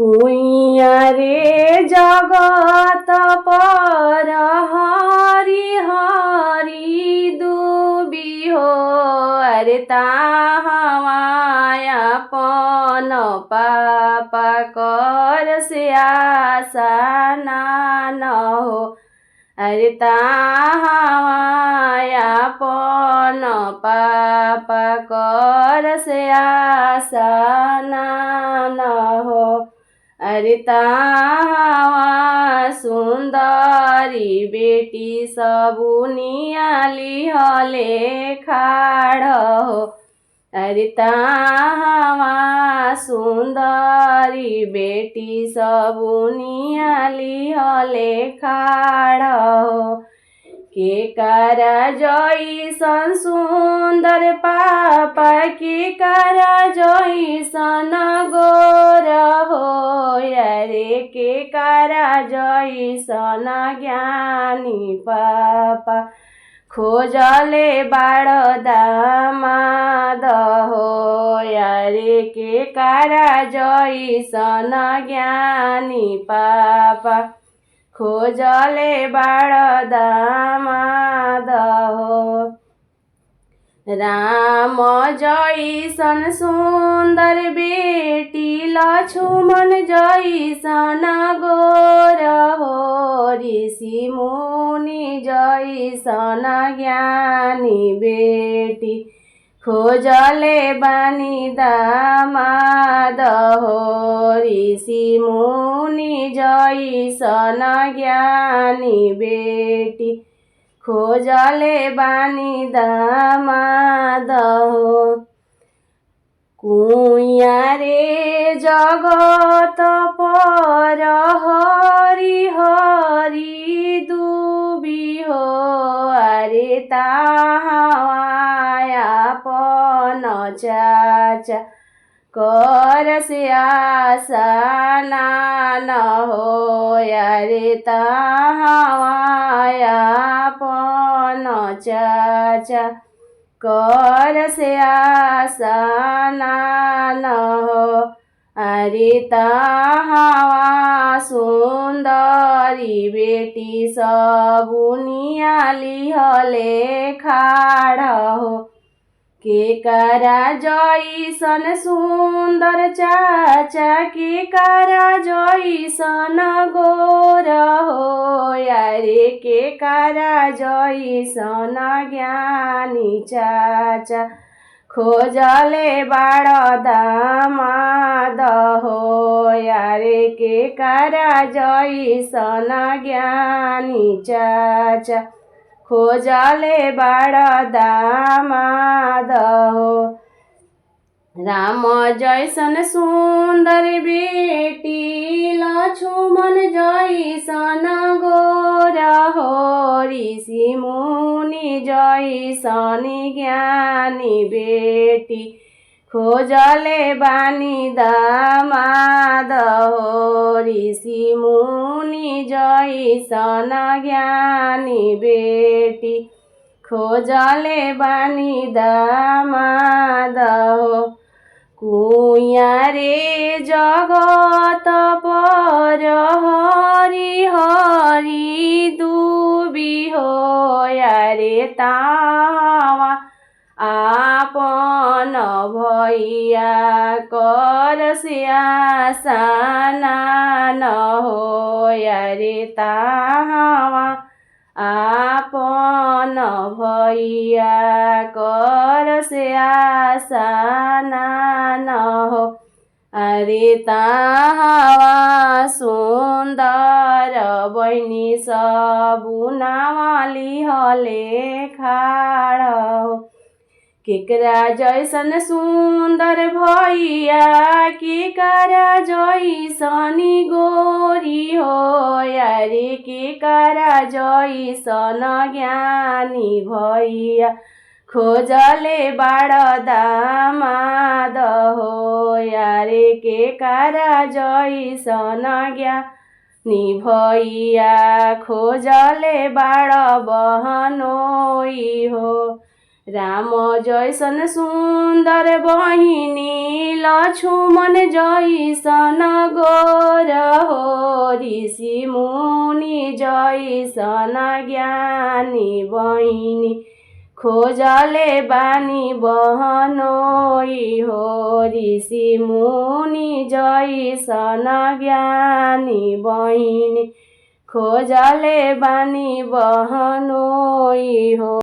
कुइया रे जगत पर हरि हरि दुबी हो। अरे ताहवाया पन पापा कर से आशा न हो। अरे ताहवाया पन पापा कर से आशा न हो। अरे तावा सुंदरी बेटी सबुनियाली हले खाड़ हो। अरे तावा सुंदरी बेटी सबुनियाली हले खाड़ हो। के करा जैसन सुंदर पापा के करा जैसन गोर हो। अरे के करा जैसन ज्ञानी पापा खोजले बाड़ दामाद हो। अरे के करा जैसन ज्ञानी पापा खोजले बाड़ दामाद हो। राम जैसन सुंदर बेटी लक्ष्मण जैसन गोर हो। ऋषि मुनि जैसन ज्ञानी बेटी खोजले बानी दामाद हो। ऋषि मुनि जैसन ज्ञानी बेटी खोजले बानी दामाद हो। कुइया रे जगत पर हरि हरि दुबी हो। अरे ताहवाया पन चाचा कर से आशा न हो। अरे ताहवाया पन चाचा कर से आशा न हो। अरे ताहवा सुंदरी बेटी सबुनियाली हले खाड़ हो। के करा जैसन सुंदर चाचा के करा जैसन गोर हो। अरे के करा जैसन ज्ञानी चाचा खोजले बाड़ दामाद हो। अरे के करा जैसन ज्ञानी चाचा खोजले बाड़ दामाद हो। राम जैसन सुंदर बेटी लक्ष्मण जैसन गोर हो। ऋषि मुनि जैसन ज्ञानी बेटी खोजले बानी दामाद हो। ऋषि मुनि जैसन ज्ञानी बेटी खोजले बानी दामाद हो। कुइया रे जगत पर हरि हरि दुबी हो। अरे तावा आपन भैया कर से आशा न हो। अरे तावा आपन भैया कर से आशा न हो। अरे ताहवा सुंदर बहिनी सबुनावाली हले खाड़ हो। केकरा जैसन सुंदर भैया केकरा जैसनी गोरी हो। अरे केकरा जैसन ज्ञानी भैया खोजले बाड़ दामाद हो। अरे केकरा जैसन ज्ञानी भैया खोजले बाड़ बहनोई हो। राम जैसन सुन्दर बहिनी लक्ष्मण जैसन गोर हो ऋषि मुनि जैसन ज्ञानी बहिनी खोजले बानी बहनोई हो ऋषि मुनि जैसन ज्ञानी बहिनी खोजले बानी बहनोई हो।